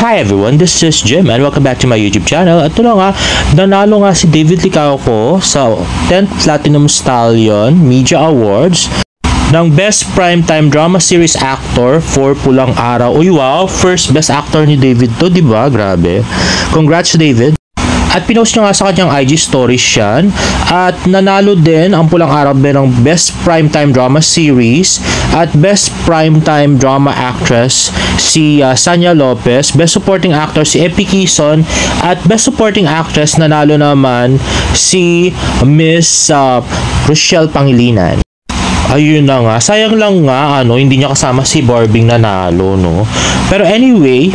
Hi everyone, this is Jim and welcome back to my YouTube channel. At ito na nga, nanalo nga si David Licauco sa 10th Platinum Stallion Media Awards ng Best Primetime Drama Series Actor for Pulang Araw. Uy wow, first Best Actor ni David to, diba? Grabe. Congrats David. At pinost niya nga sa kanyang IG stories yan. At nanalo din ang Pulang Araw ng Best Primetime Drama Series at Best Primetime Drama Actress si Sanya Lopez. Best Supporting Actor si Epi Quezon. At Best Supporting Actress nanalo naman si Miss Rochelle Pangilinan. Ayun na nga. Sayang lang nga hindi niya kasama si Barbing nanalo, no. Pero anyway,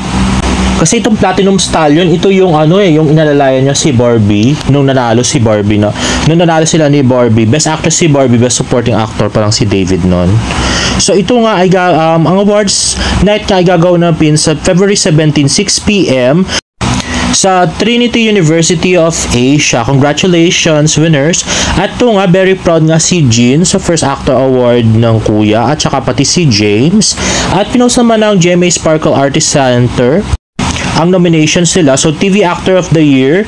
kasi itong Platinum Stallion, ito yung yung inalalayan niya si Barbie nung nanalo si Barbie na. Nung nanalo sila ni Barbie, Best Actress si Barbie, Best Supporting Actor pa lang si David nun. So ito nga ay ang awards night nga ay gaganapin sa February 17, 6 p.m. sa Trinity University of Asia. Congratulations winners. At ito nga, very proud nga si Jean sa First Actor Award ng Kuya at saka pati si James. At pinost naman ng GMA Sparkle Artist Center ang nominations nila. So TV Actor of the Year,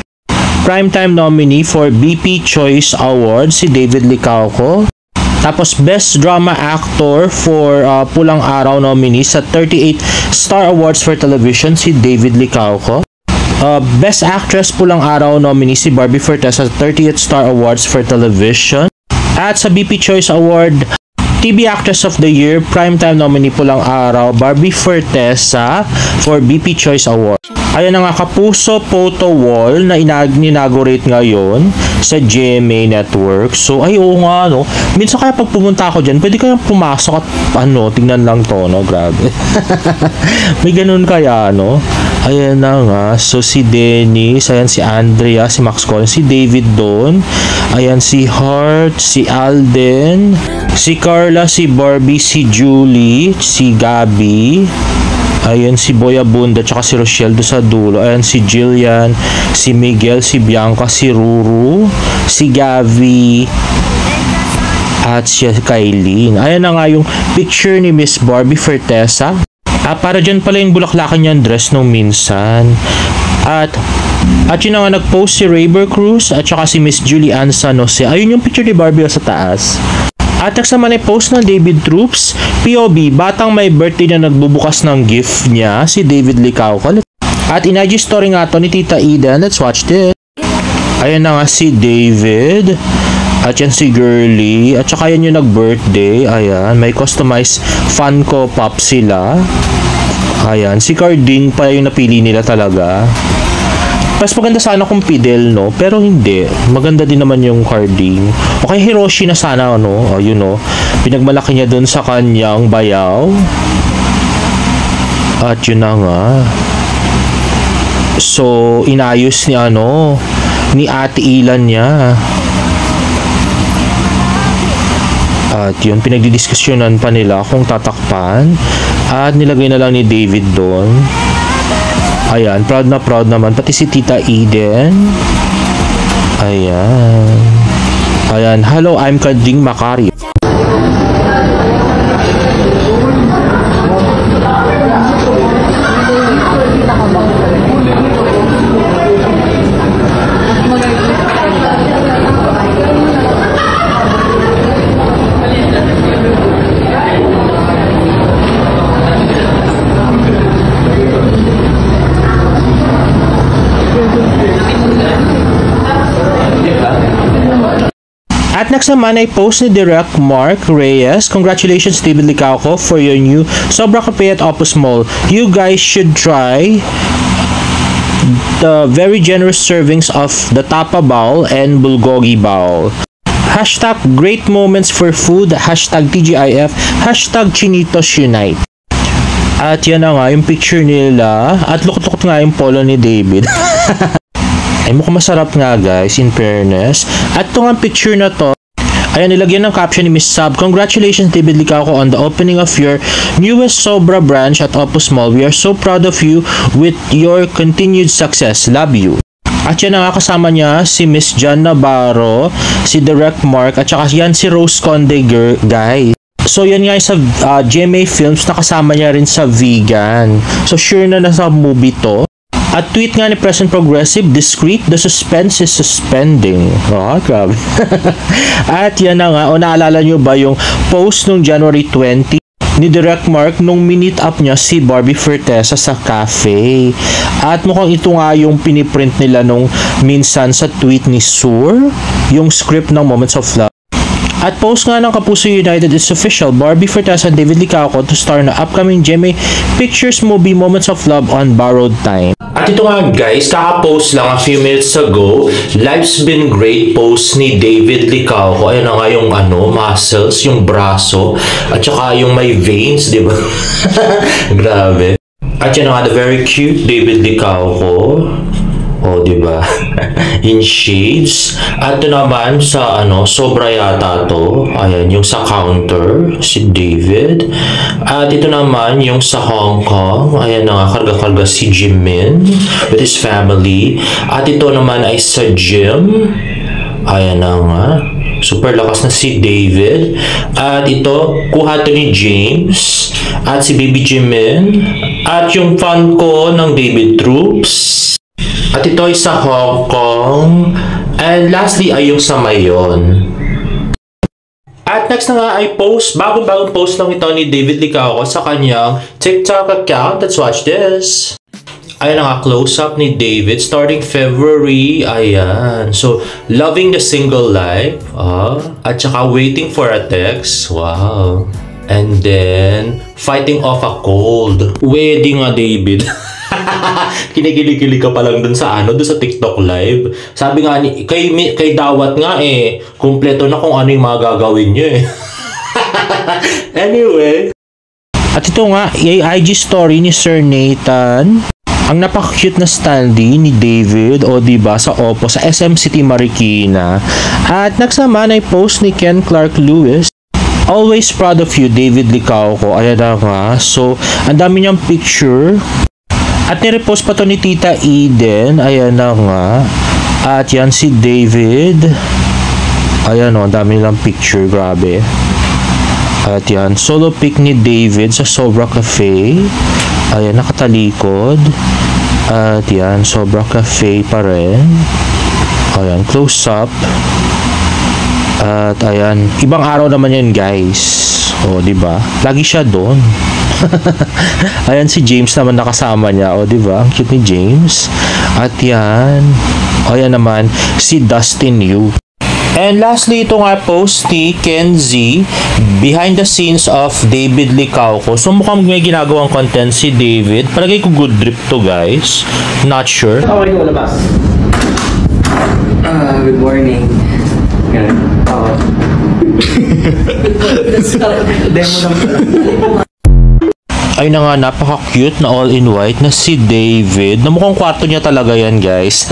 Primetime nominee for BP Choice Award si David Licauco. Tapos Best Drama Actor for Pulang Araw nominee sa 38 Star Awards for Television si David Licauco. Best Actress Pulang Araw nominee si Barbie Fortesa sa 30th Star Awards for Television. At sa BP Choice Award, TV Actress of the Year, Primetime nominee Pulang Araw, Barbie Fortesa for BP Choice Award. Ayan na nga, Kapuso Photo Wall na inaugurate ngayon sa GMA Network. So, ay oo nga, no. Minsan kaya pag pumunta ako dyan, pwede kayang pumasok at tingnan lang to, no. Grabe. May ganun kaya, no. Ayan na nga. So, si Dennis, ayan si Andrea, si Max Collins, si David Don, ayan si Hart, si Alden, si Carla, si Barbie, si Julie, si Gabby, ayan si Boy Abunda, tsaka si Rochelle do sa dulo, ayan si Jillian, si Miguel, si Bianca, si Ruru, si Gavi, at si Kylie. Ayan na nga yung picture ni Miss Barbie Fortesa. Para dyan pala yung bulaklakan niyang dress nung minsan. At yun na nga, nag-post si Rayber Cruz at saka si Miss Julianne San Jose. Ayun yung picture ni Barbie sa taas. At next naman ay post ng David Troops, POV, batang may birthday na nagbubukas ng gift niya, si David Licauco. At in-IG story nga to ni Tita Eden. Let's watch this. Ayan na nga si David. At yan si Girly. At saka yan yung nag-birthday. Ayan, may customized Funko Pop sila. Ayan, si Carding pa yung napili nila talaga. Mas maganda sana kung Fidel, no? Pero hindi. Maganda din naman yung Carding. O kay Hiroshi na sana, no? Yun, no? Pinagmalaki niya dun sa kanyang bayaw. At yun na nga. So, inayos ni ni Ate Ilan niya. At yun, pinagdidiskusyonan pa nila kung tatakpan. At nilagay na lang ni David doon. Ayan, proud na proud naman. Pati si Tita Eden. Ayan. Ayan, hello, I'm Kading Makari. At next naman ay post ni Direct Mark Reyes. Congratulations David Licauco for your new Sobra Kape at Opus Mall. You guys should try the very generous servings of the Tapa Bowl and Bulgogi Bowl. Hashtag great moments for food. Hashtag TGIF. Hashtag Chinitos Unite. At yan na nga yung picture nila. At lukot-lukot nga yung polo ni David. Ay mukhang masarap nga guys, in fairness. At ito nga picture na to, ayan, nilagyan ng caption ni Miss Sab. Congratulations David Licauco on the opening of your newest Sobra branch at Opus Mall. We are so proud of you with your continued success. Love you. At yan nga, kasama niya si Miss Jan Navarro, si Direct Mark, at saka yan si Rose Conde guys. So yan nga yung sa GMA Films, nakasama niya rin sa Vegan. So sure na nasa movie to. At tweet nga ni President Progressive, discreet, the suspense is suspending. Oh, grabe. At yan na nga, o naalala nyo ba yung post nung January 20 ni Direct Mark nung minute up niya si Barbie Fortesa sa cafe. At mukhang ito nga yung piniprint nila nung minsan sa tweet ni Sur, yung script ng Moments of Love. At post nga ng Kapuso United, it's official, Barbie Fortesa and David Licauco to star na upcoming GMA Pictures movie Moments of Love on Borrowed Time. At ito nga guys, kaka-post lang a few minutes ago, Life's Been Great post ni David Licauco. Ayun na nga yung muscles, yung braso, at saka yung may veins, di ba? Grabe. At yan nga, the very cute David Licauco. O, di ba? In shades. At ito naman sa sobra yata to. Ayan, yung sa counter, si David. At ito naman yung sa Hong Kong. Ayan na nga, karga-karga si Jimin with his family. At ito naman ay sa gym. Ayan na nga. Super lakas na si David. At ito, kuha to ni James. At si Baby Jimin. At yung fan ko ng David Troops. At ito ay sa Hong Kong. And lastly ay yung sa Mayon. At next na nga ay post, bagong post lang ito ni David Licauco sa kanyang TikTok account. Let's watch this. Ayan nga, close-up ni David starting February. Ayan. So, loving the single life. At saka waiting for a text. Wow. And then, fighting off a cold. Wedding nga, David. Kinikilig-kilig ka pa lang dun sa dun sa TikTok live. Sabi nga ni kay Dawat nga kumpleto na kung ano yung mga gagawin niyo Anyway, at ito nga yung IG story ni Sir Nathan, ang napaka-cute na standee ni David, o diba, sa Oppo sa SM City Marikina. At next naman ay post ni Ken Clark Lewis, always proud of you David Licauco. Ayan na nga, so ang dami niyang picture. At nirepost pa to ni Tita Eden. Ayan na nga. At yan si David. Ayan o, ang dami nilang picture. Grabe. At yan, solo pic ni David sa Sobra Cafe. Ayan, nakatalikod. At yan, Sobra Cafe pa rin. Ayan, close up. At ayan, ibang araw naman yan guys. O, diba? Lagi siya doon. Ayan si James naman nakasama niya. O, diba? Ang cute ni James. At yan. O, yan naman si Dustin Yu. And lastly, ito nga post ni Ken Z, behind the scenes of David Licauco. So mukhang may ginagawang content si David. Palagay ko good trip to guys. Not sure. Okay ko labas. Good morning. Demo lang pala. Ayun na nga, napaka-cute na all-in-white na si David. Na mukhang kwarto niya talaga yan, guys.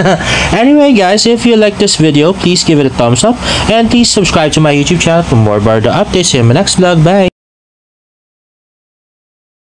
Anyway, guys, if you like this video, please give it a thumbs up. And please subscribe to my YouTube channel for more Barda updates. See you in my next vlog. Bye!